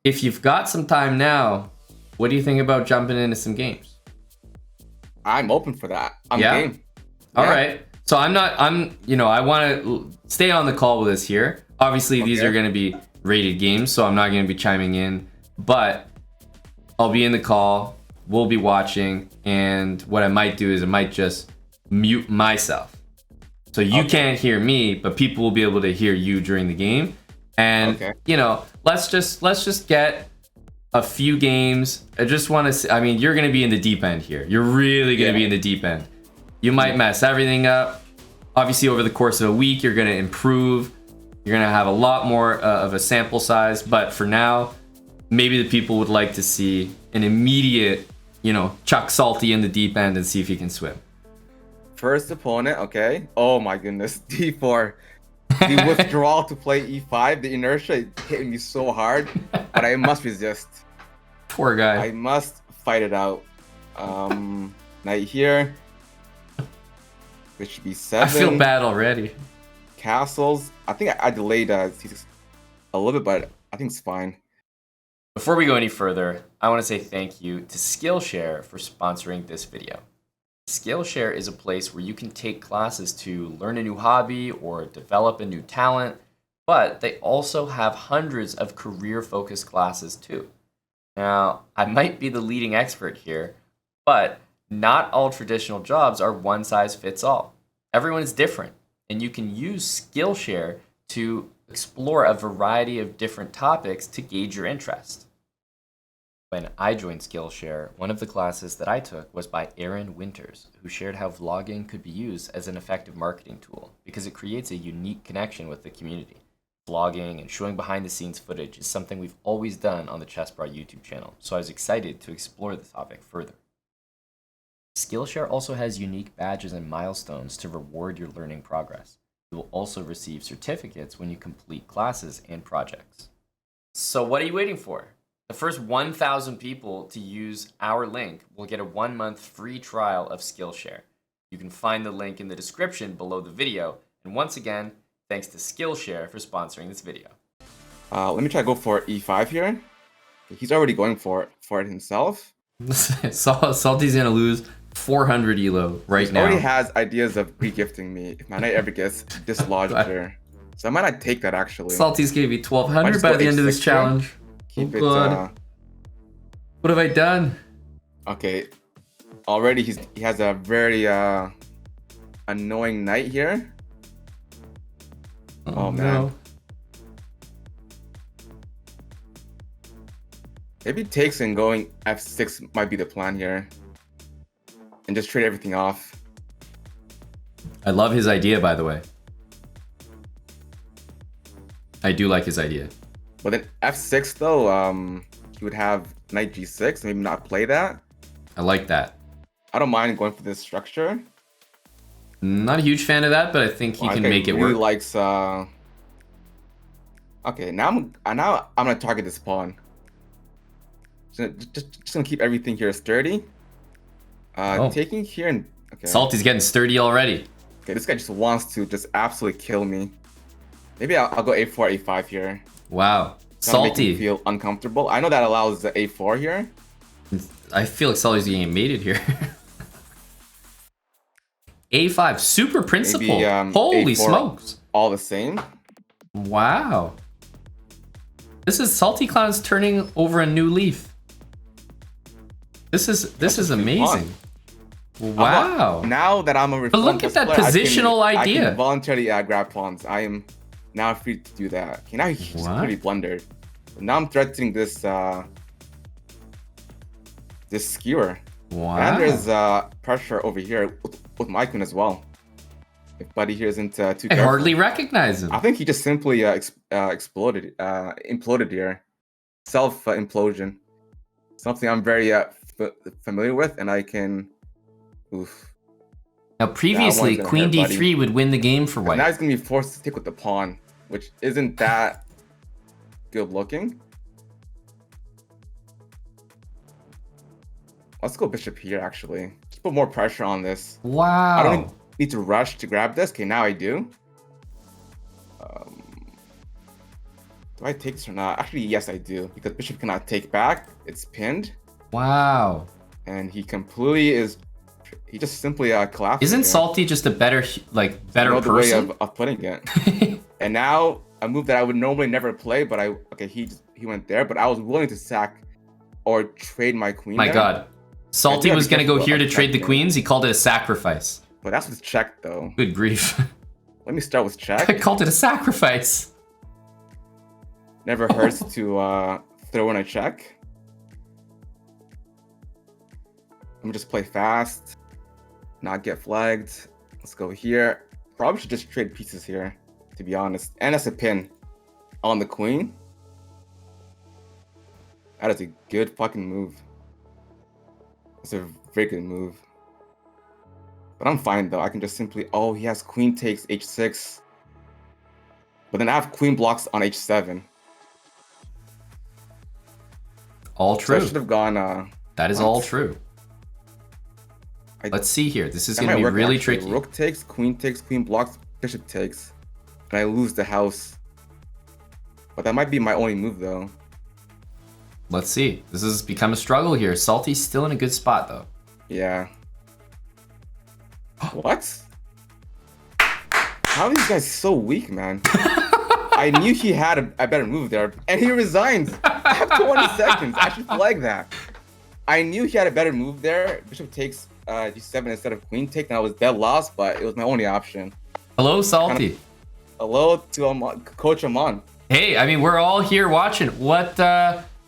if you've got some time now, what do you think about jumping into some games? I'm open for that. I'm Yeah? game. All right. So I want to stay on the call with us here. Obviously, these are going to be rated games, so I'm not going to be chiming in, but I'll be in the call. We'll be watching, and what I might do is I might just mute myself. So you can't hear me, but people will be able to hear you during the game. And let's just get a few games. I just want to see, I mean, you're going to be in the deep end here. You're really going to be in the deep end. You might mess everything up. Obviously, over the course of a week, you're going to improve. You're going to have a lot more of a sample size. But for now, maybe the people would like to see an immediate, chuck Salty in the deep end and see if he can swim. First opponent, okay. Oh my goodness, D4. The withdrawal to play E5, the inertia hit me so hard, but I must resist. Poor guy. I must fight it out. Knight here. This should be 7. I feel bad already. Castles. I think I delayed C6 a little bit, but I think it's fine. Before we go any further, I want to say thank you to Skillshare for sponsoring this video. Skillshare is a place where you can take classes to learn a new hobby or develop a new talent, but they also have hundreds of career-focused classes too. Now, I might be the leading expert here, but not all traditional jobs are one size fits all. Everyone is different, and you can use Skillshare to explore a variety of different topics to gauge your interest. When I joined Skillshare, one of the classes that I took was by Aaron Winters, who shared how vlogging could be used as an effective marketing tool because it creates a unique connection with the community. Vlogging and showing behind-the-scenes footage is something we've always done on the chessbrah YouTube channel, so I was excited to explore the topic further. Skillshare also has unique badges and milestones to reward your learning progress. You will also receive certificates when you complete classes and projects. So what are you waiting for? The first 1,000 people to use our link will get a 1-month free trial of Skillshare. You can find the link in the description below the video. And once again, thanks to Skillshare for sponsoring this video. Let me try to go for E5 here. He's already going for it himself. Salty's gonna lose 400 elo right now. He already has ideas of re-gifting me if my knight ever gets dislodged here. So I might not take that actually. Salty's gonna be 1,200 by the end of this challenge. Keep it, God. What have I done? Okay. Already he has a very annoying knight here. Oh man. No. Maybe takes and going F6 might be the plan here. And just trade everything off. I love his idea, by the way. I do like his idea. But then F6 though, he would have knight G6, maybe not play that. I like that. I don't mind going for this structure. Not a huge fan of that, but I think he can make it really work. Likes. Okay, now I'm gonna target this pawn. Just gonna keep everything here sturdy. Taking here and okay. Salty's getting sturdy already. Okay, this guy just wants to just absolutely kill me. Maybe I'll go A4, A5 here. Wow, Salty. Make me feel uncomfortable. I know that allows the A4 here. I feel like Salty's getting mated here. A5, super principle. Maybe, Holy A4, smokes. All the same. Wow. This is Salty Clown's turning over a new leaf. This is amazing. Wow. Now that I'm a but look at that player, positional I idea. can voluntarily grab pawns. I am now free to do that. Okay, now he's pretty blundered. But now I'm threatening this this skewer. Wow. And there's pressure over here with my queen as well. If Buddy here isn't too careful. I hardly recognize him. I think he just simply imploded here. Self-implosion. Something I'm very familiar with, and I can... Oof. Now, previously, Queen D3 would win the game for white. Now he's going to be forced to stick with the pawn, which isn't that good looking. Let's go bishop here, actually. Just put more pressure on this. Wow. I don't need to rush to grab this. Okay, now I do. Do I take this or not? Actually, yes, I do. Because bishop cannot take back. It's pinned. Wow. And he completely is... He just simply collapses. Isn't again. Salty just a better The way person? of putting it. And now, a move that I would normally never play, but he went there, but I was willing to sack or trade my queen My there. God. Salty was going to go here to trade the checking. queens. He called it a sacrifice. But that's with check, though. Good grief. Let me start with check. I called it a sacrifice. Never hurts to throw in a check. Let me just play fast. Not get flagged. Let's go here. Probably should just trade pieces here, to be honest. And that's a pin on the queen. That is a good fucking move. It's a very good move. But I'm fine though. I can just simply... Oh, he has queen takes h6. But then I have queen blocks on h7. All true. So I should have gone... that is all true. Let's see here. This is going to be really tricky. Rook takes, queen blocks, bishop takes. And I lose the house. But that might be my only move though. Let's see. This has become a struggle here. Salty's still in a good spot though. Yeah. What? How are these guys so weak, man? I knew he had a better move there, and he resigns. I have 20 seconds. I should flag that. I knew he had a better move there. Bishop takes g7 instead of queen take, and I was dead lost, but it was my only option. Hello, Salty. Hello to Coach Aman. Hey, I mean, we're all here watching. What?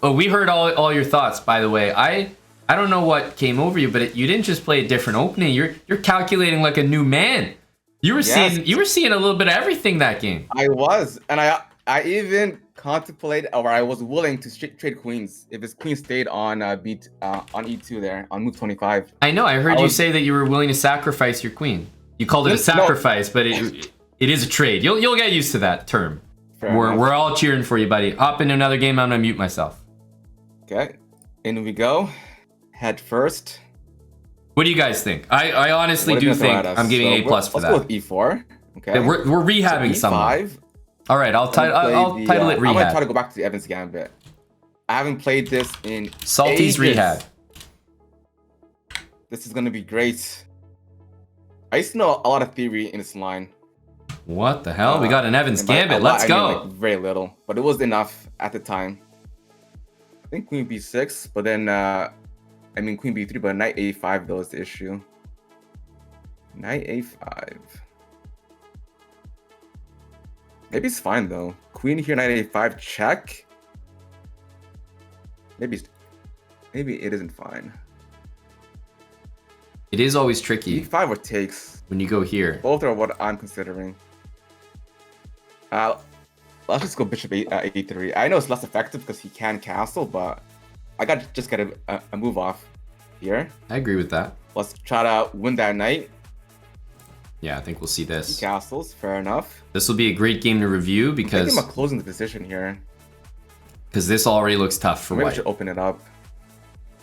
Oh, we heard all your thoughts, by the way. I don't know what came over you, but you didn't just play a different opening. You're calculating like a new man. You were seeing a little bit of everything that game. I was, and I even contemplated, or I was willing to trade queens if his queen stayed on on e2 there on move 25. I know. I heard you say that you were willing to sacrifice your queen. You called it a sacrifice, but it is a trade. You'll get used to that term. We're all cheering for you, buddy. Hop into another game. I'm gonna mute myself. Okay, in we go. Head first. What do you guys think? I honestly do think I'm giving A+ for that. Let's go with e4. Okay. We're rehabbing someone. All right, I'll title it Rehab. I'm gonna try to go back to the Evans Gambit. I haven't played this in Salty's ages. Rehab. This is gonna be great. I used to know a lot of theory in this line. What the hell? We got an Evans Gambit. Let's go. I mean, like, very little, but it was enough at the time. I think queen b6, but then I mean queen b3, but knight a5 though is the issue. Knight a5. Maybe it's fine though. Queen here, knight a5, check. Maybe it isn't fine. It is always tricky. e5 or takes. When you go here. Both are what I'm considering. Let's just go bishop a3. I know it's less effective because he can castle, but I just got a move off here. I agree with that. Let's try to win that knight. Yeah, I think we'll see this. He castles, fair enough. This will be a great game to review because I'm closing the position here. Because this already looks tough for Maybe white. I should open it up.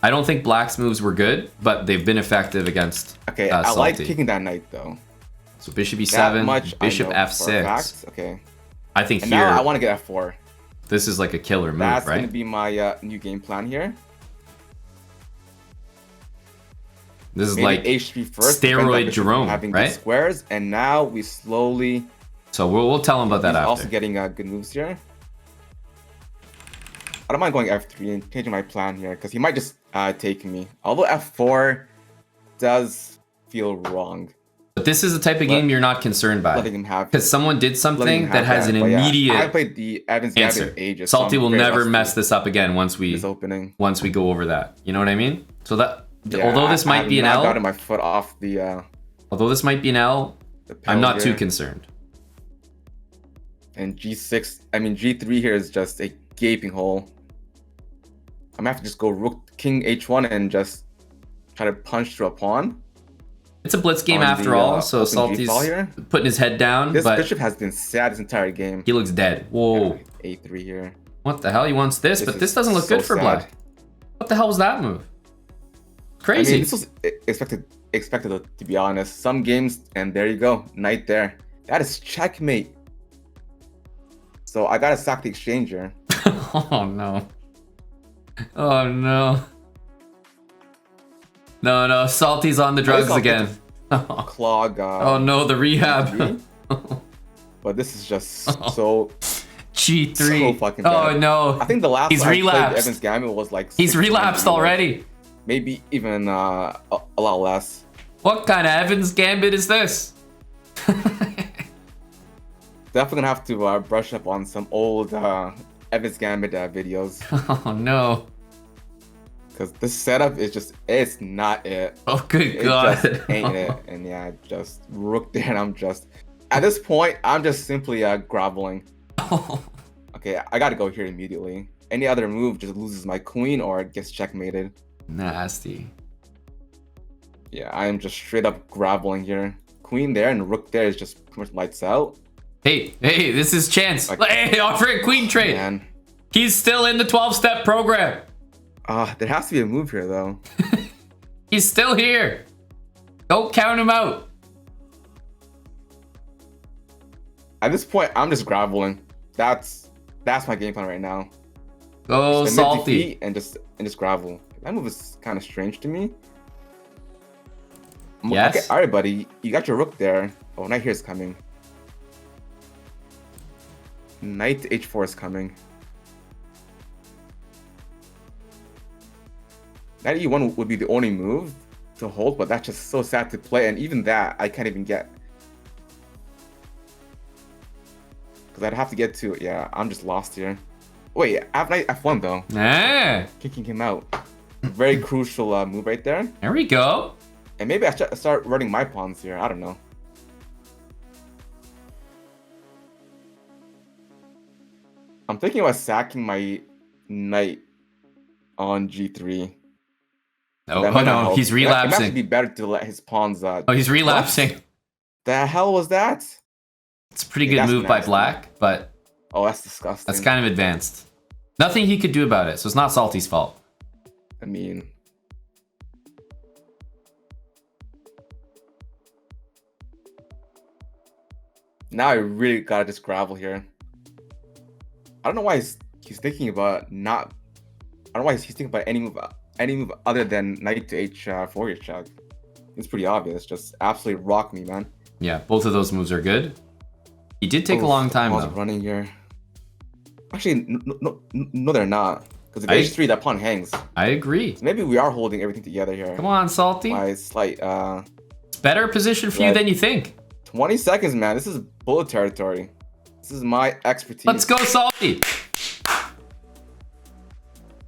I don't think black's moves were good, but they've been effective against Okay, I like kicking that knight though. So bishop e7, bishop f6. Okay. I think and here now I want to get f4. This is like a killer move, That's right? going to be my new game plan here. This is maybe like h3 first, steroid Jerome, having right? Good squares, and now we slowly. So we'll tell him about that after. Also getting good moves here. I don't mind going f3 and changing my plan here because he might just take me. Although f4 does feel wrong. But this is the type of game you're not concerned by. Letting him have because someone did something that has an immediate I played the Evans Gambit ages. Salty will never mess this up again once we go over that. You know what I mean? So that although this might be an L, gotten my foot off the. Although this might be an L, I'm not too concerned. And g6, I mean g3 here is just a gaping hole. I'm gonna have to just go rook king h1 and just try to punch through a pawn. It's a blitz game after all, so Salty's putting his head down. This but bishop has been sad this entire game. He looks dead. Whoa. Yeah, a3 here. What the hell? He wants this, but this doesn't look good for black. What the hell was that move? Crazy. I mean, this was expected to be honest. Some games, and there you go, knight there. That is checkmate. So I gotta sack the exchanger. Oh no. Oh no. No, no, Salty's on the drugs again. Clog. Oh no, the rehab. But this is just so G3. so fucking bad. Oh no. I think the last He's time I played relapsed. Evans Gambit was like He's 6 relapsed times, already. Maybe even a lot less. What kind of Evans Gambit is this? Definitely gonna have to brush up on some old Evans Gambit videos. Oh no. Because this setup is just, it's not it. Oh good It god. just ain't it. And yeah, just rook there and I'm just, at this point, I'm just simply groveling. Okay, I gotta go here immediately. Any other move just loses my queen or it gets checkmated. Nasty. Yeah, I am just straight up groveling here. Queen there and rook there is just pretty much lights out. Hey, this is chance. Hey, offer a queen trade. Man. He's still in the 12-step program. There has to be a move here though. He's still here. Don't count him out. At this point, I'm just groveling. That's my game plan right now. Go Just Salty. defeat and just grovel. That move is kind of strange to me. Yes. Okay, all right, buddy. You got your rook there. Oh, knight here is coming. Knight to h4 is coming. Knight e1 would be the only move to hold, but that's just so sad to play. And even that, I can't even get. Because I'd have to get to, yeah, I'm just lost here. Wait, I have knight f1 though. Ah, Kicking him out. Very crucial move right there. there we go. And maybe I should start running my pawns here. I don't know. I'm thinking about sacking my knight on g3. Oh, That might not no, help. he's It might actually relapsing. be better to let his pawns. Oh, he's relapsing. What the hell was that? It's a pretty Yeah, good that's move by nasty. black, but Oh, that's disgusting. that's kind of advanced. Nothing he could do about it, so it's not Salty's fault. I mean, now I really gotta just gravel here. I don't know why he's thinking about not. I don't know why he's thinking about any move other than knight to h4 here, check. It's pretty obvious. Just absolutely rock me, man. Yeah, both of those moves are good. He did take a long time Pawns though. running here. Actually, no, they're not. Because if I- h3, that pawn hangs. I agree. So maybe we are holding everything together here. Come on, Salty. By a slight It's better position for you Yeah. than you think. 20 seconds, man. This is bullet territory. This is my expertise. Let's go, Salty.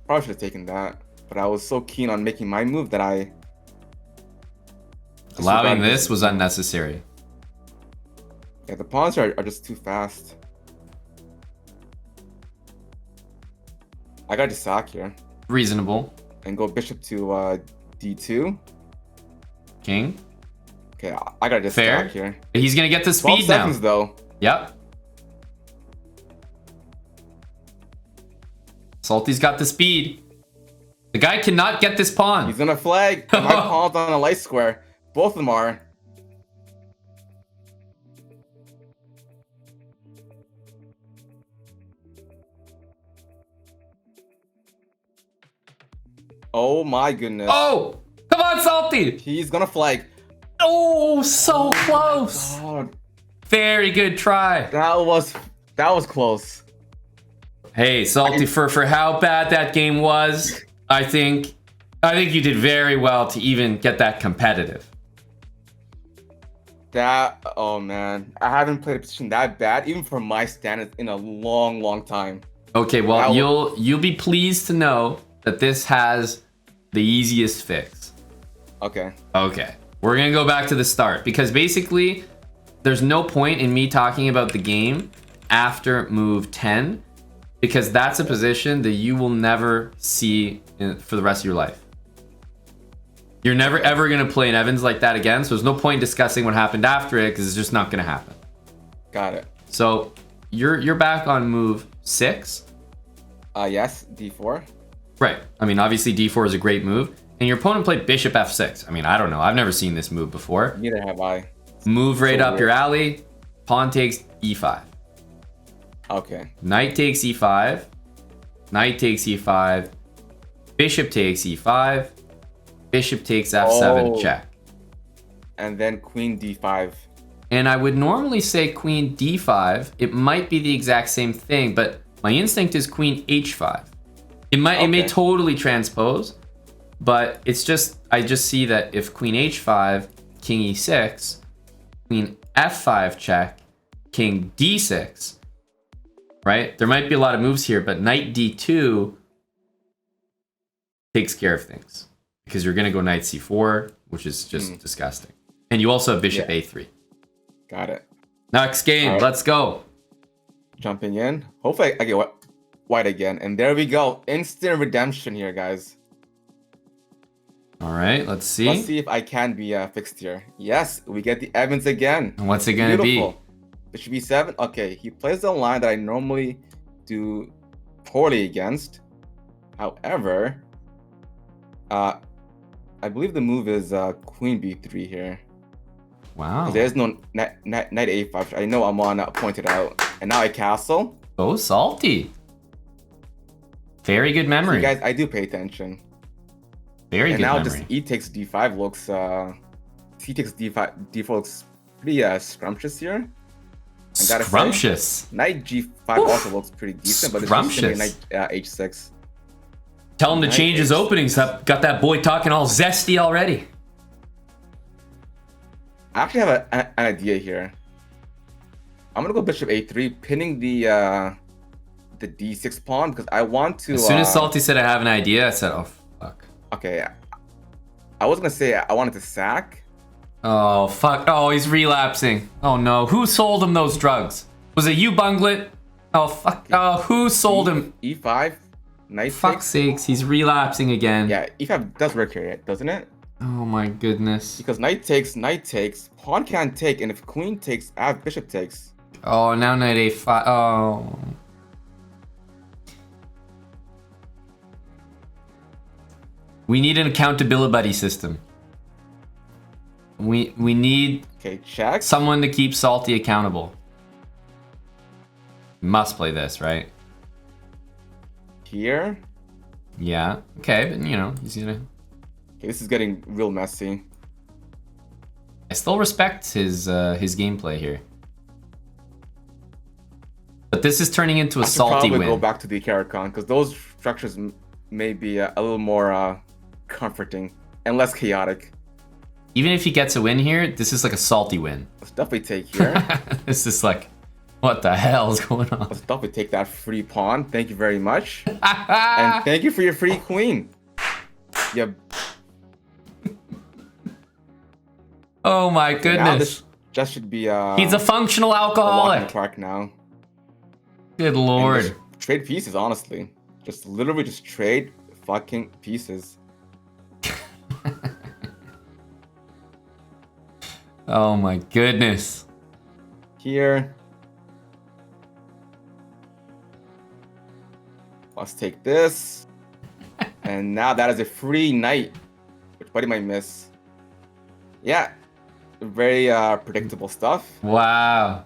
Probably should have taken that, but I was so keen on making my move that I Allowing disregarded this was unnecessary. Yeah, the pawns are just too fast. I gotta just sack here Reasonable. and go bishop to d2. King. Okay, I gotta just Fair. sack here. He's gonna get the 12 speed now. seconds though. Yep. Salty's got the speed. The guy cannot get this pawn. He's gonna flag. My pawn's on a light square. Both of them are. Oh my goodness. Oh! Come on, Salty! He's gonna flag. Oh, so close! God, Very good try. that was close. Hey, Salty, for how bad that game was, I think you did very well to even get that competitive. Oh man, I haven't played a position that bad, even for my standards, in a long time. Okay, well, That you'll be pleased to know that this has the easiest fix. Okay. Okay, we're gonna go back to the start because basically there's no point in me talking about the game after move 10 because that's a position that you will never see for the rest of your life. You're never ever gonna play an Evans like that again, so there's no point discussing what happened after it because it's just not gonna happen. Got it. So you're back on move 6. Yes, d4. Right. I mean, obviously d4 is a great move. And your opponent played bishop f6. I mean, I don't know. I've never seen this move before. Neither have I. Move right So up weird. your alley. Pawn takes e5. Okay. Knight takes e5. Knight takes e5. Bishop takes e5. Bishop takes f7 Oh. check. And then queen d5. And I would normally say queen d5. It might be the exact same thing, but my instinct is queen h5. It may totally transpose, but it's just I just see that if queen h5, king e6, queen f5 check, king d6, right? There might be a lot of moves here, but knight d2 takes care of things because you're gonna go knight c4, which is just disgusting. And you also have bishop a3. Got it. Next game, right. Let's go. Jumping in. Hopefully I get white again. And there we go. Instant redemption here, guys. All right, let's see. Let's see if I can be fixed here. Yes, we get the Evans again. And what's it gonna be? Bishop b7. Okay, he plays the line that I normally do poorly against. However, I believe the move is queen b3 here. Wow. There's no knight a5. I know Aman pointed out. And now I castle. Oh, salty. Very good memory. See, guys, I do pay attention. Very good memory. And now just e takes d5 looks c takes d4 looks pretty scrumptious here. Scrumptious. Say, knight g5 also looks pretty decent, but it's just knight h6. Tell him to change his openings. Got that boy talking all zesty already. I actually have an idea here. I'm gonna go bishop a3, pinning the d6 pawn because I want to. As soon as Salty said I have an idea, I said, "Oh fuck." Okay, I was gonna say I wanted to sack. Oh fuck! Oh, he's relapsing. Oh no! Who sold him those drugs? Was it you, Bunglet? Oh fuck! Oh, who sold him? E5, knight. Fuck's sakes, he's relapsing again. Yeah, e5 does work here, doesn't it? Oh my goodness. Because knight takes, pawn can't take, and if queen takes, bishop takes. Oh, now knight a5. Oh. We need an accountability system. We need check. Someone to keep Salty accountable. Must play this, right? Here. Yeah. Okay, but you know, he's gonna. Okay, this is getting real messy. I still respect his gameplay here. But this is turning into a salty win. Probably go back to the Caricon because those structures may be a little more comforting and less chaotic. Even if he gets a win here, this is like a salty win. Let's definitely take here. This is like, what the hell is going on? Let's definitely take that free pawn. Thank you very much. And thank you for your free queen. Yeah. Oh my goodness. Now this just should be he's a functional alcoholic. A track now. Good lord. Trade pieces, honestly. Just literally just trade fucking pieces. Oh my goodness. Here. Let's take this. And now that is a free knight, which buddy might miss. Yeah. Very predictable stuff. Wow.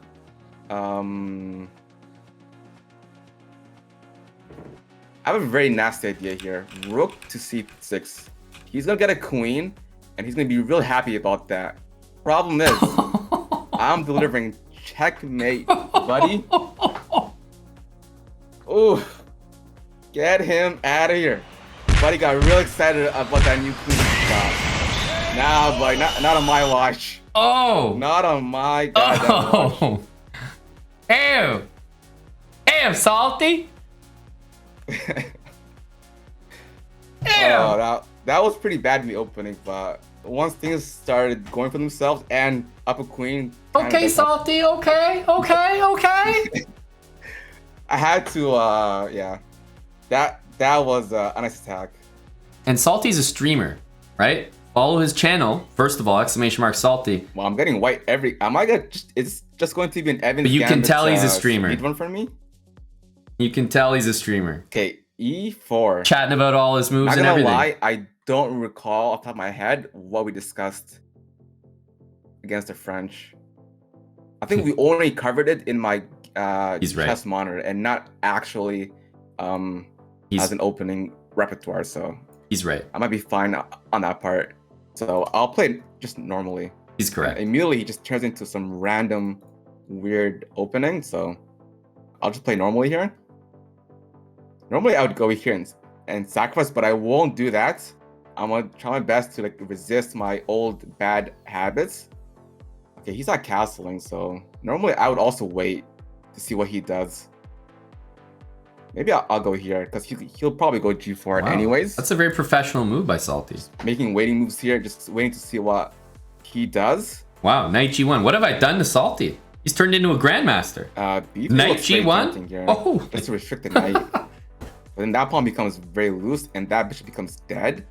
I have a very nasty idea here. Rook to c6. He's gonna get a queen, and he's gonna be real happy about that. Problem is, I'm delivering checkmate, buddy. Ooh, get him out of here. Buddy got real excited about that new queen shot. Nah, buddy, not on my watch. Oh! Not on my goddamn watch. Ew! Ew, Salty! Oh, that was pretty bad in the opening, but once things started going for themselves and up a queen. Okay, Salty, okay. I had to, yeah. That was a nice attack. And Salty's a streamer, right? Follow his channel, first of all, !Salty. Well, I'm getting white am I gonna it's just going to be an Evans But you can tell he's a streamer. Speed one for me? You can tell he's a streamer. Okay, E4. Chatting about all his moves and everything. Lie, I don't recall off the top of my head what we discussed against the French. I think we only covered it in my He's right. chess monitor and not actually has an opening repertoire. So he's right. I might be fine on that part. So I'll play just normally. He's correct. And immediately he just turns into some random weird opening. So I'll just play normally here. Normally I would go here and sacrifice, but I won't do that. I'm gonna try my best to like resist my old bad habits. Okay, he's not castling, so normally I would also wait to see what he does. Maybe I'll go here because he'll probably go G4 anyways. That's a very professional move by Salty. Making waiting moves here, just waiting to see what he does. Wow, Knight G1. What have I done to Salty? He's turned into a grandmaster. Knight G1? Oh! That's a restricted knight. But then that pawn becomes very loose and that bishop becomes dead.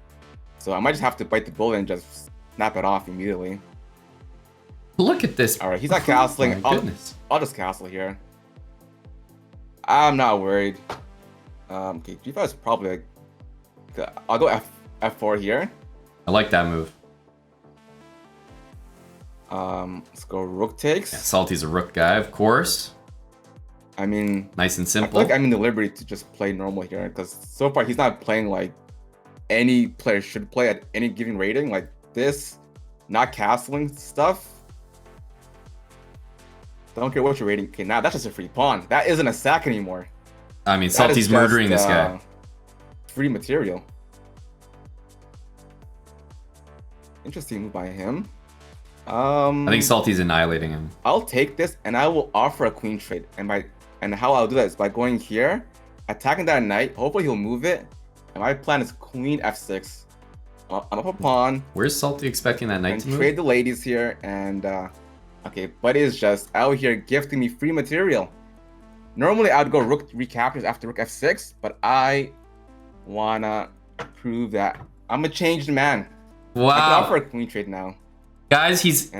So I might just have to bite the bullet and just snap it off immediately. Look at this. Alright, he's not castling. I'll just castle here. I'm not worried. Okay, G5 is probably like... I'll go F4 here. I like that move. Let's go rook takes. Yeah, Salty's a rook guy, of course. I mean... Nice and simple. I feel like I'm in the liberty to just play normal here, because so far he's not playing like any player should play at any given rating. Like this, not castling stuff. Don't care what you're rating. Okay, now that's just a free pawn. That isn't a sack anymore. I mean, Salty's murdering this guy. Free material. Interesting move by him. I think Salty's annihilating him. I'll take this and I will offer a queen trade. And how I'll do that is by going here, attacking that knight. Hopefully he'll move it. And my plan is queen f6. I'm up a pawn. Where's Salty expecting that knight to move? Trade the ladies here and okay, Buddy is just out here gifting me free material. Normally I would go rook recaptures after rook f6, but I wanna prove that I'm a changed man. Wow. I can offer a queen trade now. Guys, he's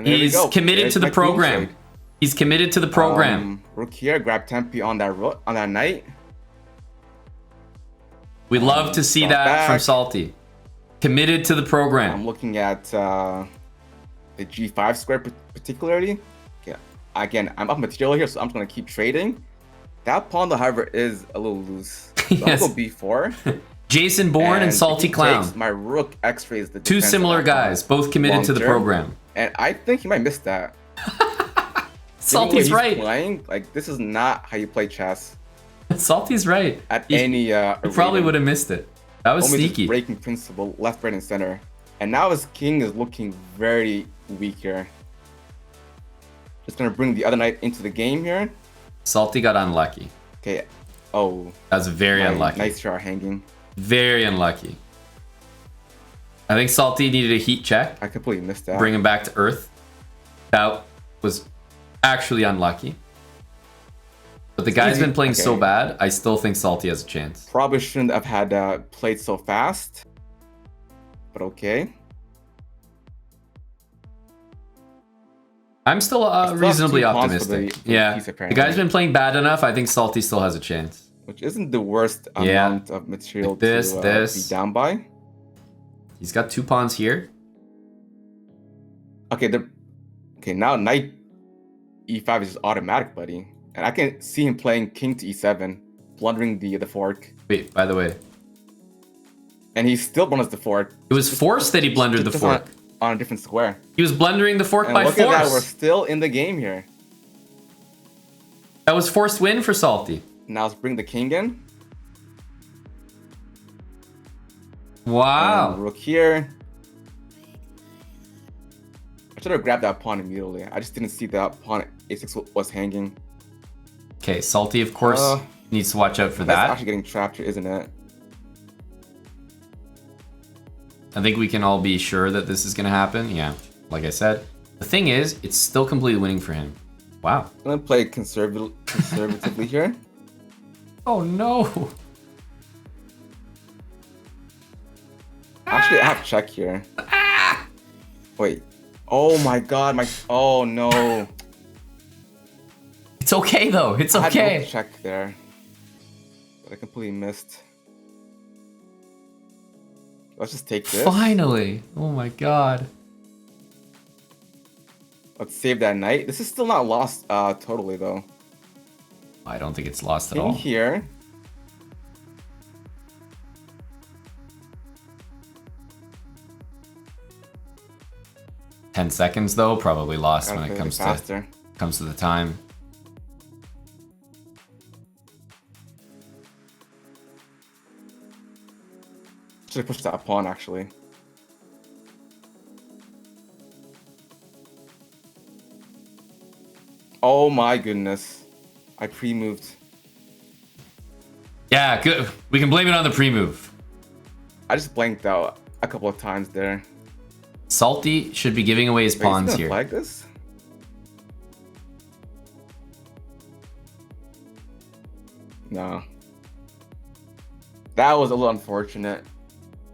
committed to the program. He's committed to the program. Rook here, grab tempi on that knight. We love to see that from Salty. Committed to the program. I'm looking at the G5 square particularly. Okay, again, I'm up material here, so I'm just gonna keep trading. That pawn, however, is a little loose. So Yes. I'll go B4. Jason Bourne and Salty Clown. My rook X-rays the Two similar guys, both committed to the program. And I think he might miss that. Salty's right. Playing, like, this is not how you play chess. Salty's right. At any he probably would have missed it. That was sneaky. Breaking principle, left, right, and center. And now his king is looking very weak here. Just gonna bring the other knight into the game here. Salty got unlucky. Okay. Oh. That's very unlucky. Nice shot hanging. Very unlucky. I think Salty needed a heat check. I completely missed that. Bring him back to earth. That was actually unlucky. But the guy's been playing so bad, I still think Salty has a chance. Probably shouldn't have had played so fast. But okay. I'm still reasonably optimistic. Yeah, the guy's been playing bad enough. I think Salty still has a chance. Which isn't the worst amount of material to be down by. He's got 2 pawns here. Okay, now knight e5 is just automatic, buddy. And I can see him playing king to e7, blundering the fork. Wait, by the way. And he still blunders the fork. It was forced that he blundered the fork. On a different square. He was blundering the fork by force. Look at that, we're still in the game here. That was forced win for Salty. Now let's bring the king in. Wow. And rook here. I should have grabbed that pawn immediately. I just didn't see that pawn a6 was hanging. Okay, Salty, of course, needs to watch out for that. That's actually getting trapped here, isn't it? I think we can all be sure that this is going to happen. Yeah, like I said. The thing is, it's still completely winning for him. Wow. I'm going to play conservatively here. Oh, no. Actually, I have check here. Wait. Oh, my God. Oh, no. It's okay, though. It's okay. I had to check there. But I completely missed. Let's just take this. Finally. Oh, my God. Let's save that knight. This is still not lost totally, though. I don't think it's lost at King all. here. Ten seconds though, probably lost when it comes to the time. Should have pushed that pawn actually. Oh my goodness. I pre-moved. Yeah, good. We can blame it on the pre-move. I just blanked out a couple of times there. Salty should be giving away his pawns here. Flag this? No. That was a little unfortunate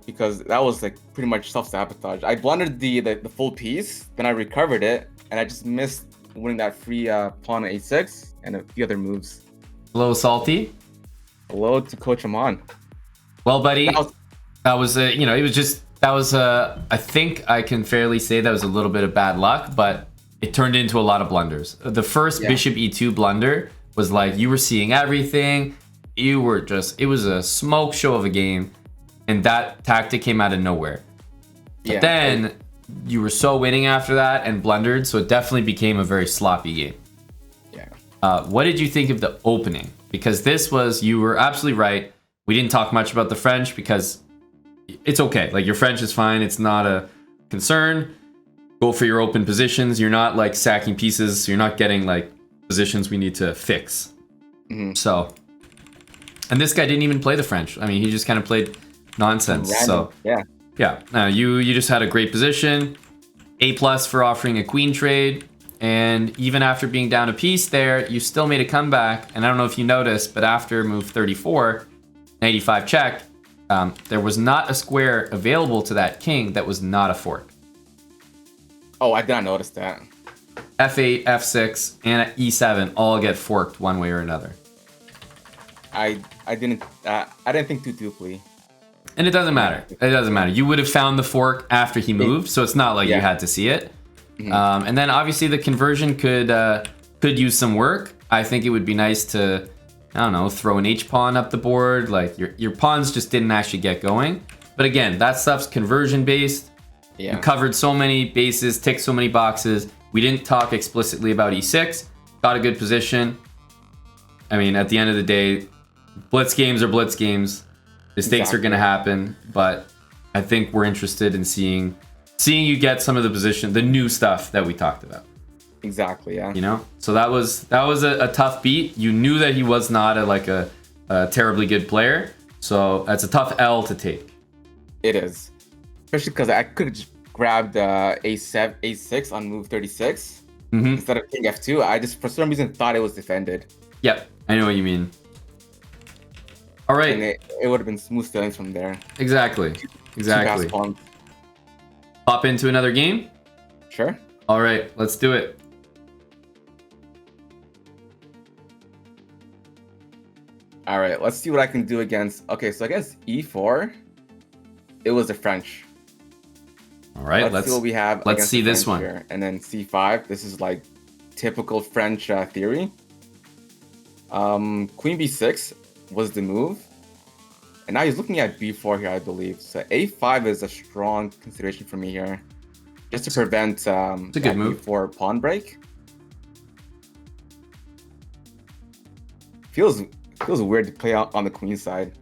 because that was like pretty much self-sabotage. I blundered the full piece, then I recovered it, and I just missed winning that free pawn on a6 and a few other moves. Hello, Salty. Hello to Coach Aman. Well, buddy, that was you know, it was just, that was I think I can fairly say that was a little bit of bad luck, but it turned into a lot of blunders. The first bishop e2 blunder was like, you were seeing everything. You were just, it was a smoke show of a game, and that tactic came out of nowhere. But then you were so winning after that and blundered, so it definitely became a very sloppy game. Yeah. What did you think of the opening? Because this was, you were absolutely right. We didn't talk much about the French because it's okay. Like, your French is fine. It's not a concern. Go for your open positions. You're not like sacking pieces. So you're not getting like positions we need to fix. So, and this guy didn't even play the French. I mean, he just kind of played nonsense. Random. So yeah. You just had a great position. A+ for offering a queen trade. And even after being down a piece there, you still made a comeback. And I don't know if you noticed, but after move 34, 85 check, there was not a square available to that king that was not a fork. Oh, I did not notice that. F8, F6, and E7 all get forked one way or another. I didn't think too deeply. And it doesn't matter. It doesn't matter. You would have found the fork after he moved, so it's not like you had to see it. And then obviously the conversion could use some work. I think it would be nice to, I don't know, throw an H pawn up the board. Like, your pawns just didn't actually get going. But again, that stuff's conversion based. You covered so many bases, ticked so many boxes. We didn't talk explicitly about E6. Got a good position. I mean, at the end of the day, blitz games are blitz games. Mistakes are going to happen, but I think we're interested in seeing you get some of the position, the new stuff that we talked about. Exactly, yeah. You know, so that was a tough beat. You knew that he was not a terribly good player, so that's a tough L to take. It is, especially because I could have just grabbed A7, A6 on move 36 instead of King F2. I just for some reason thought it was defended. Yep, I know what you mean. All right. And it would have been smooth sailings from there. Exactly. Pop into another game? Sure. All right, let's do it. All right, let's see what I can do against. Okay, so against E4, it was the French. All right, let's see what we have. Let's see this one. Here. And then C5, this is like typical French theory. Queen B6 was the move. And now he's looking at B4 here, I believe. So A5 is a strong consideration for me here. Just to prevent that B4 pawn break. Feels weird to play out on the queen side.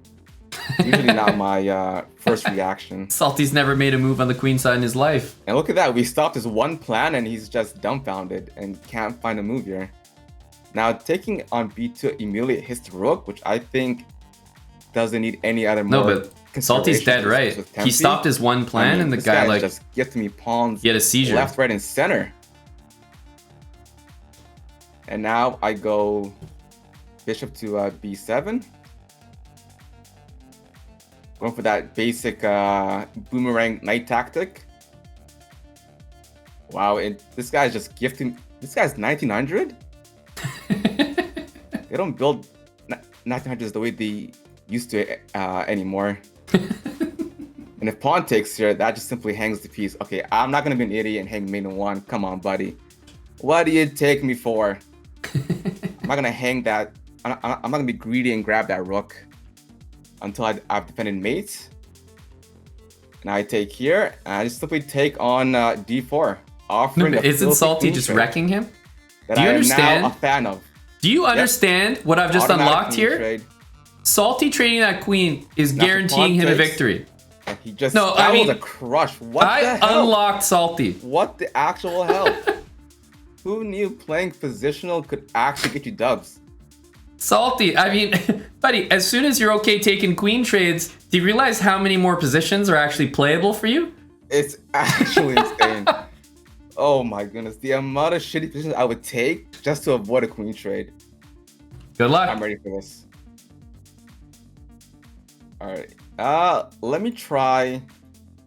Usually not my first reaction. Salty's never made a move on the queen side in his life. And look at that, we stopped his one plan and he's just dumbfounded and can't find a move here. Now taking on B2 immediately hits the rook, which I think doesn't need any other more. No, but Salty's dead right. He stopped his one plan and the guy like just gets me pawns. He had a seizure. Left, right, and center. And now I go bishop to B7. Going for that basic boomerang knight tactic. Wow, and this guy's just gifting. This guy's 1900. They don't build 1900s the way they used to anymore. And if pawn takes here, that just simply hangs the piece. Okay, I'm not gonna be an idiot and hang main in one. Come on, buddy. What do you take me for? I'm not gonna hang that I'm not gonna be greedy and grab that rook until I've defended mate. And I take here, and I just simply take on d4, offering No, a isn't filthy Salty queen just trade wrecking him? that Do you I am understand? now a fan of. Do you understand what I've just Automatic unlocked queen here? trade. Salty trading that queen is Now, if the guaranteeing pawn him a takes- victory. And he just No, that I mean, was a crush. What the I hell? unlocked Salty. What the actual hell? Who knew playing positional could actually get you dubs? Salty, I mean, buddy, as soon as you're okay taking queen trades, do you realize how many more positions are actually playable for you? It's actually insane. Oh my goodness, the amount of shitty positions I would take just to avoid a queen trade. Good luck. I'm ready for this. All right. Let me try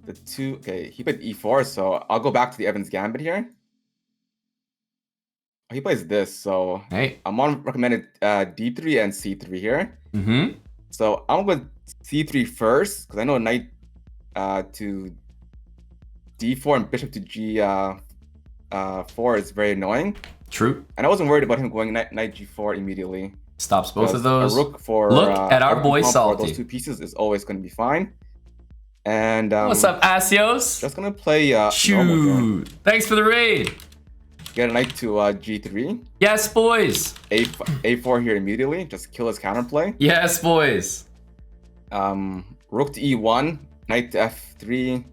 the two. Okay, he played e4, so I'll go back to the Evans Gambit here. He plays this, so Hey. Aman recommended d3 and c3 here. Mm-hmm. So I'm going with c3 first, because I know knight to d4 and bishop to g4 is very annoying. True. And I wasn't worried about him going knight g4 immediately. Stops both of Because those. A rook for Look at our boy for Salty. those two pieces is always going to be fine. And What's up, Asios? just gonna play normal here. Shoot. Thanks for the raid. Get a knight to g3. Yes, boys. A4 here immediately. Just kill his counterplay. Yes, boys. Rook to e1. Knight to f3.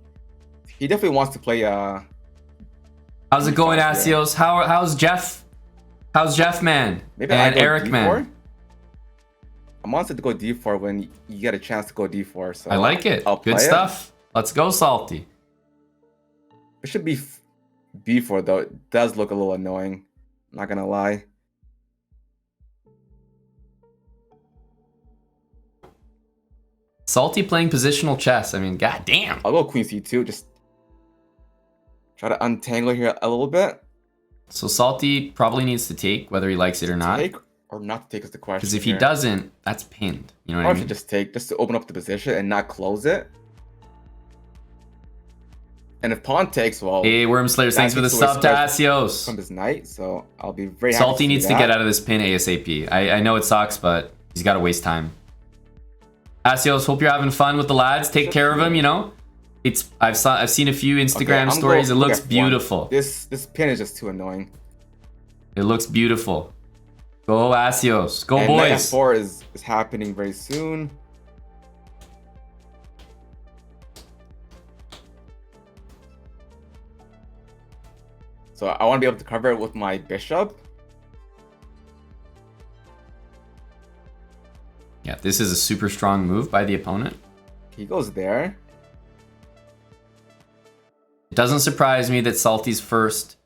He definitely wants to play. How's it going, Yeah. Asios? How's Jeff? How's Jeff, man? Maybe I And go Eric, d4. man. I'm wanted to go d4 when you get a chance to go d4. So I like it. I'll Good play it. stuff. Let's go, Salty. It should be b4 though. It does look a little annoying. I'm not gonna lie. Salty playing positional chess. I mean, goddamn. I'll go queen c2. Just try to untangle here a little bit. So Salty probably needs to take, whether he likes it or not. Take or not to take is the question. Because if he here. doesn't, that's pinned. You know what Or I if you mean? just take, just to open up the position and not close it. And if pawn takes, well, Hey, Worm Slayers, that thanks for the takes away sub to space Asios. from his knight, so I'll be very happy Salty to see needs to that. get out of this pin ASAP. I know it sucks, but he's got to waste time. Asios, hope you're having fun with the lads. Take care of him, you know? I've seen a few Instagram I'm stories. It going looks F1. beautiful. This pin is just too annoying. It looks beautiful. Go Asios. Go And boys. knight f4 is happening very soon. So I want to be able to cover it with my bishop. Yeah, this is a super strong move by the opponent. He goes there. It doesn't surprise me that Salty's first,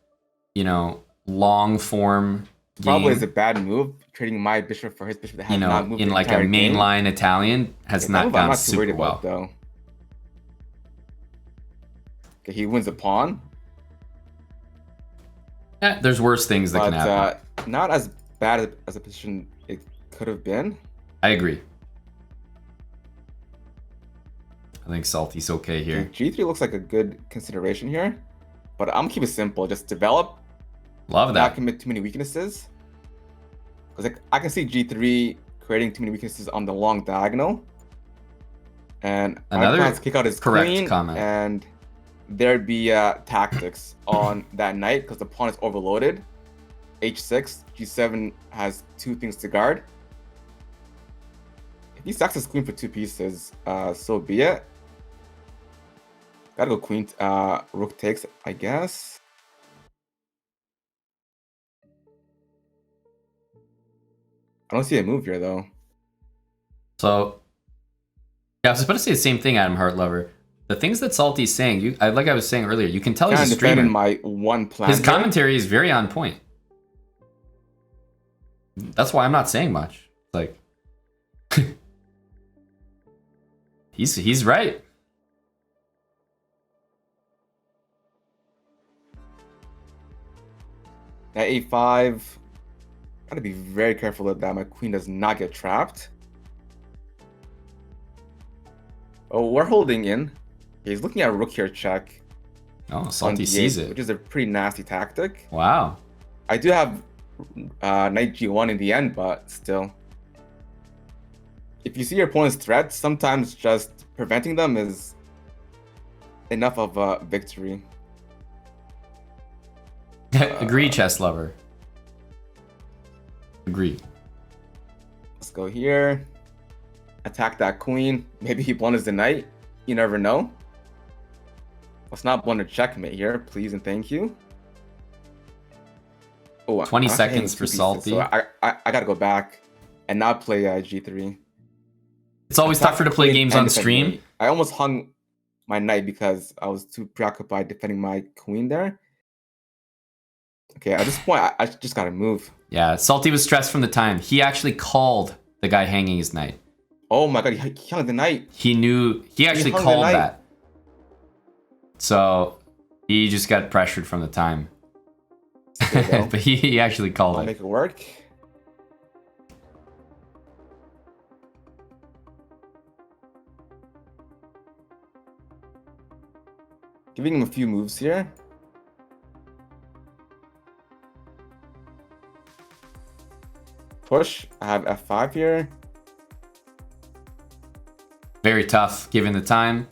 long form Probably game, is a bad move, trading my bishop for his bishop that has not moved in the like a entire game. mainline Italian has That not move I'm gone not too worried super well. about, though. Okay, he wins a pawn, Yeah, there's worse things that but can happen. not as bad as a position it could have been. I agree. I think Salty's okay here. G3 looks like a good consideration here, but I'm gonna keep it simple. Just develop, Love not that. commit too many weaknesses. Because I can see G3 creating too many weaknesses on the long diagonal. And Another my plan is to kick out his correct queen, comment. and there'd be tactics on that knight because the pawn is overloaded. H6, G7 has two things to guard. If he sacks his queen for two pieces, so be it. Gotta go queen, rook takes, I guess. I don't see a move here though. So, yeah, I was about to say the same thing, Adam Heartlover. The things that Salty's saying, like I was saying earlier, you can tell he's a Kind of defending streamer. my one plan. His here. commentary is very on point. That's why I'm not saying much. Like, he's right. At a5, gotta be very careful that my queen does not get trapped. Oh, we're holding in. He's looking at rook here check. Oh, on Salty d8, sees it. which is a pretty nasty tactic. Wow. I do have knight g1 in the end, but still. if you see your opponent's threats, sometimes just preventing them is enough of a victory. Agree, chess lover. Agree. Let's go here. Attack that queen. Maybe he blunders the knight. You never know. Let's not blunder checkmate here, please and thank you. Oh, 20 seconds for Salty. So I gotta go back and not play G3. It's always tougher to play games on stream. I almost hung my knight because I was too preoccupied defending my queen there. Okay, at this point, I just gotta move. Yeah, Salty was stressed from the time. He actually called the guy hanging his knight. Oh my god, he hung the knight. He knew, he actually called that. So he just got pressured from the time. But he actually called it. I'll make it work. Giving him a few moves here. Push. I have F5 here. Very tough given the time.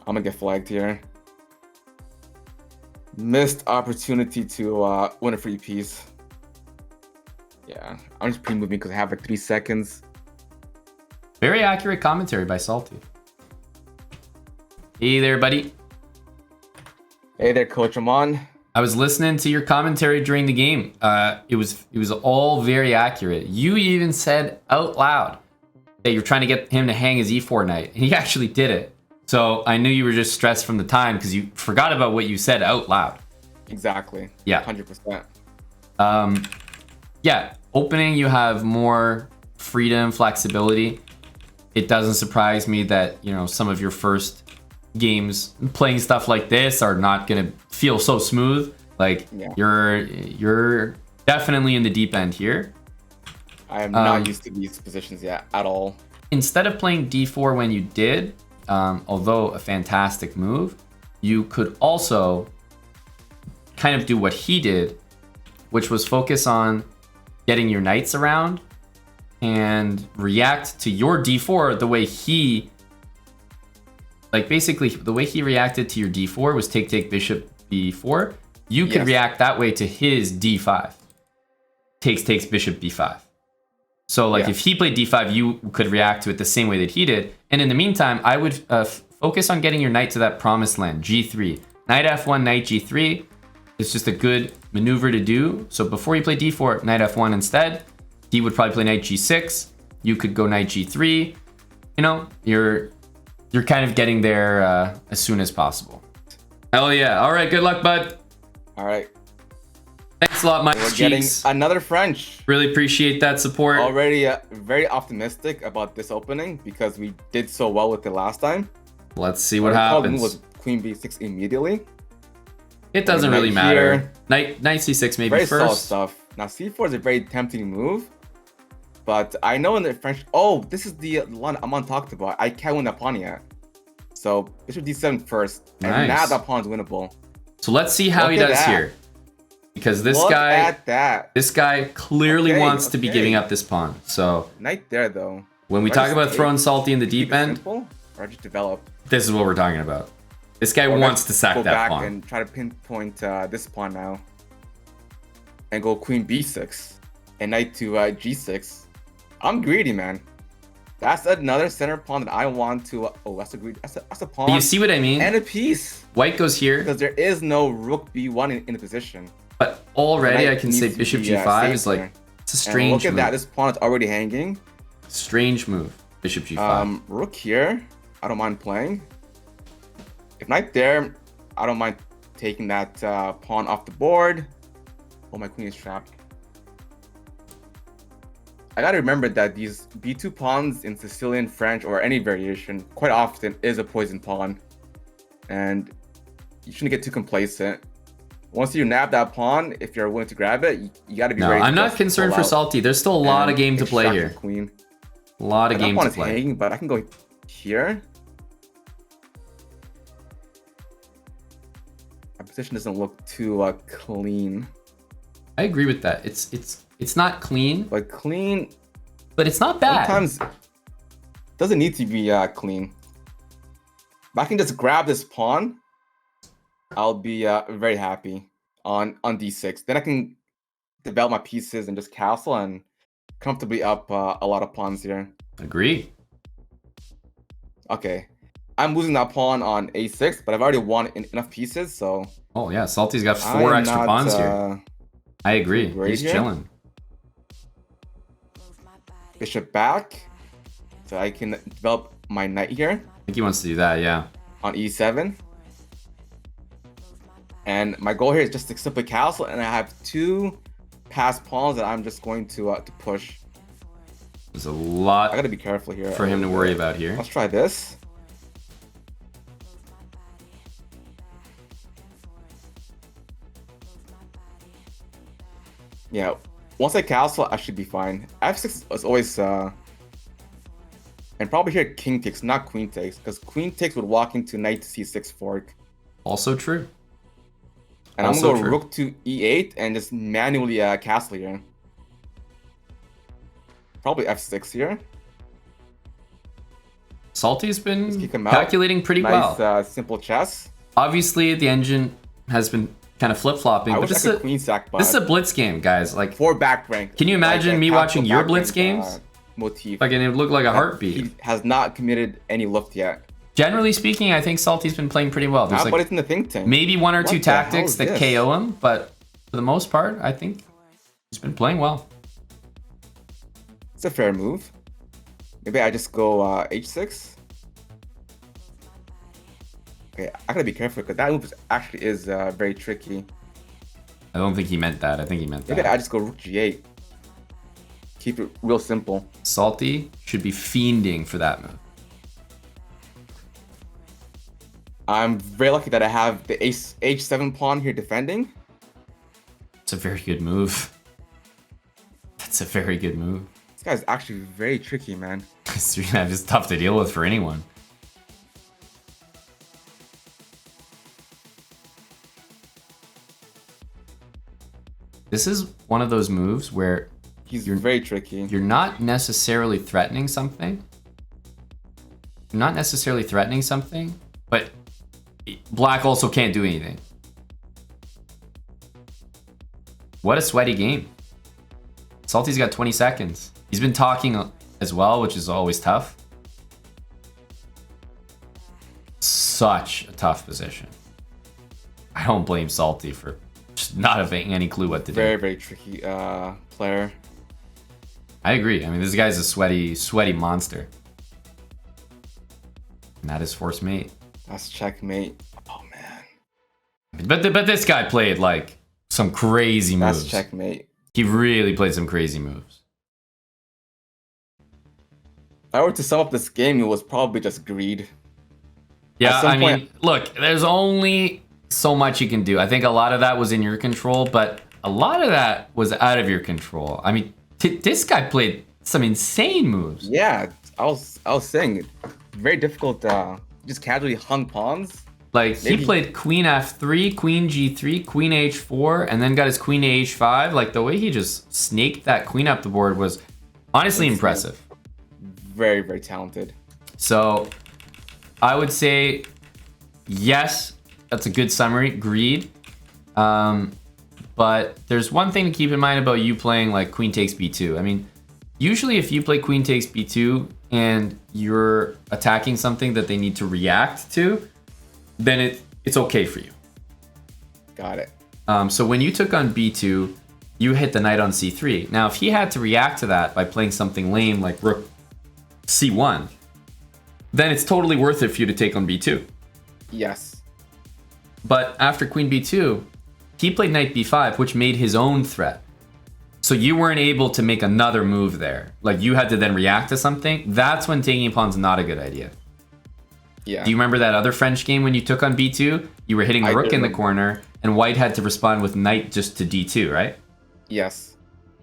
I'm gonna get flagged here. Missed opportunity to win a free piece. Yeah, I'm just pre-moving because I have like 3 seconds. Very accurate commentary by Salty. Hey there, buddy. Hey there, Coach Aman. I was listening to your commentary during the game. It was all very accurate. You even said out loud that you're trying to get him to hang his e4 knight, and he actually did it. So I knew you were just stressed from the time because you forgot about what you said out loud. Exactly. Yeah. 100%. Yeah, opening you have more freedom, flexibility. It doesn't surprise me that, you know, some of your first games playing stuff like this are not gonna feel so smooth. Like you're definitely in the deep end here. I am not used to these positions yet at all. Instead of playing d4 when you did, although a fantastic move, you could also kind of do what he did, which was focus on getting your knights around and react to your d4 the way he, like basically the way he reacted to your d4 was take bishop b4. You could react that way to his d5. Takes bishop b5. So like if he played d5, you could react to it the same way that he did. And in the meantime, I would focus on getting your knight to that promised land, g3. Knight f1, knight g3. It's just a good maneuver to do. So before you play d4, knight f1 instead. He would probably play knight g6. You could go knight g3. You know, you're kind of getting there as soon as possible. Hell yeah. All right, good luck, bud. All right. Thanks a lot, Mike. We're getting another French. Really appreciate that support. Already very optimistic about this opening because we did so well with it last time. Let's see what happens. Was queen b6 immediately. It doesn't really matter. Knight c6 maybe very first. Solid stuff. Now c4 is a very tempting move, but I know in the French. Oh, this is the one Aman talked about. I can't win that pawn yet. So bishop d7 first, and now that pawn's winnable. So let's see how he does here. Because this guy clearly wants to be giving up this pawn. So knight there though. When we talk about throwing Salty in the deep end, simple, or just develop. This is what we're talking about. This guy wants to sack that pawn. And try to pinpoint this pawn now, and go queen b6 and knight to g6. I'm greedy, man. That's another center pawn that I want to. Oh, that's a greedy. That's a pawn. But you see what I mean? And a piece. White goes here because there is no rook b1 in the position. But already I can say bishop g5 is like, it's a strange move. Look at that, this pawn is already hanging. Strange move, bishop g5. Rook here, I don't mind playing. If knight there, I don't mind taking that pawn off the board. Oh, my queen is trapped. I gotta remember that these b2 pawns in Sicilian, French, or any variation quite often is a poison pawn. And you shouldn't get too complacent. Once you nab that pawn, if you're willing to grab it, you gotta be ready. I'm not concerned for Salty. There's still a lot of game to play here. Queen. A lot of game to play. Hanging, but I can go here. My position doesn't look too clean. I agree with that. It's not clean, But clean but it's not bad. sometimes doesn't need to be clean. If I can just grab this pawn, I'll be very happy on d6. Then I can develop my pieces and just castle and comfortably up a lot of pawns here. Agree. Okay, I'm losing that pawn on a6, but I've already won enough pieces, so Oh yeah, Salty's got 4 I'm extra not, pawns here. I agree. great He's here. chilling. Bishop back, so I can develop my knight here I think he wants to do that, yeah. on e7. And my goal here is just to simply castle, and I have 2 passed pawns that I'm just going to push. There's a lot I gotta be careful here. for him to worry about here. Let's try this. Yeah, once I castle, I should be fine. f6 is always and probably here king takes, not queen takes, because queen takes would walk into knight to c6 fork. Also true. And Also I'm gonna go true. rook to e8 and just manually castle here. Probably f6 here. Salty's Let's kick been him out. calculating pretty Nice well. simple chess. Obviously, the engine has been kind of flip-flopping, I but wish I this could is, queen sack, but this is a blitz game, guys. Like, 4 back rank. can you imagine a me classical watching your back blitz rank, games? Motif. Like, it would look like a He heartbeat. has not committed any lift yet. Generally speaking, I think Salty's been playing pretty well. There's But like it's in the think tank. maybe 1 or What 2 the hell tactics is that this? KO him, but for the most part, I think he's been playing well. It's a fair move. Maybe I just go h6. Okay, I gotta be careful because that move actually is very tricky. I don't think he meant that. I think he meant Maybe I that. just go rook g8. Keep it real simple. Salty should be fiending for that move. I'm very lucky that I have the h7 pawn here defending. It's a very good move. That's a very good move. This guy's actually very tricky, man. It's just tough to deal with for anyone. This is one of those moves where He's very tricky. you're not necessarily threatening something. You're not necessarily threatening something, but black also can't do anything. What a sweaty game. Salty's got 20 seconds. He's been talking as well, which is always tough. Such a tough position. I don't blame Salty for just not having any clue what to do. Very, very tricky player. I agree. I mean, this guy's a sweaty monster. And that is force mate. That's checkmate. Oh man. But this guy played like some crazy moves. That's checkmate. He really played some crazy moves. If I were to sum up this game, it was probably just greed. Yeah, At some I mean, point- look, there's only so much you can do. I think a lot of that was in your control, but a lot of that was out of your control. I mean, this guy played some insane moves. Yeah, I was saying, very difficult. Just casually hung pawns. Like, he Maybe- played queen f3, queen g3, queen h4, and then got his queen to h5. Like, the way he just snaked that queen up the board was honestly impressive. Very, very talented. So, I would say, yes, that's a good summary. Greed. But there's one thing to keep in mind about you playing like queen takes b2. I mean, usually if you play queen takes b2 and you're attacking something that they need to react to, then it's okay for you. Got it. So when you took on b2, you hit the knight on c3. Now, if he had to react to that by playing something lame like rook c1, then it's totally worth it for you to take on b2. Yes. But after queen b2, he played knight b5, which made his own threat. So you weren't able to make another move there. Like, you had to then react to something. That's when taking a pawn's not a good idea. Yeah. Do you remember that other French game when you took on b2? You were hitting the I rook do in the remember. corner, and white had to respond with knight just to d2, right? Yes.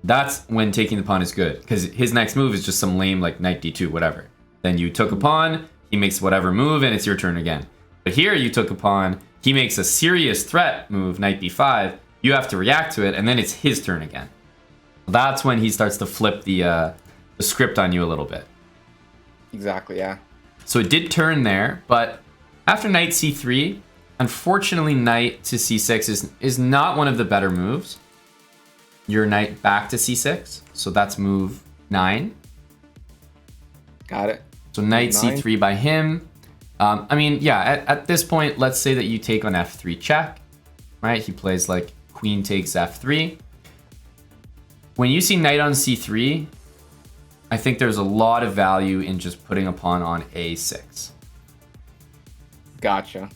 That's when taking the pawn is good, because his next move is just some lame, like, knight d2, whatever. Then you took a pawn, he makes whatever move, and it's your turn again. But here you took a pawn, he makes a serious threat move, knight b5, You have to react to it, and then it's his turn again. That's when he starts to flip the script on you a little bit. Exactly, yeah. So it did turn there, but after knight c3, unfortunately knight to c6 is not one of the better moves. Your knight back to c6, so that's move 9. Got it. So knight c3 by him. I mean, yeah, at this point, let's say that you take on f3 check, right? He plays like queen takes f3. When you see knight on c3, I think there's a lot of value in just putting a pawn on a6. Gotcha.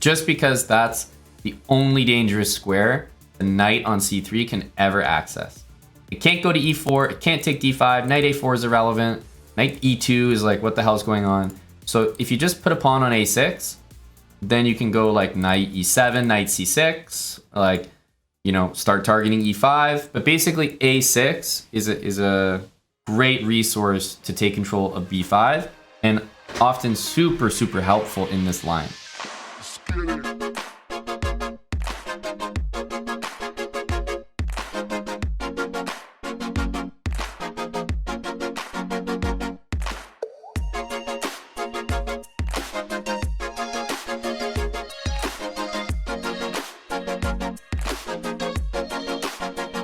Just because that's the only dangerous square the knight on c3 can ever access. It can't go to e4, it can't take d5, knight a4 is irrelevant, knight e2 is like, what the hell's going on? So if you just put a pawn on a6, then you can go like knight e7, knight c6, like, you know, start targeting e5. But basically a6 is a great resource to take control of b5 and often super, super helpful in this line.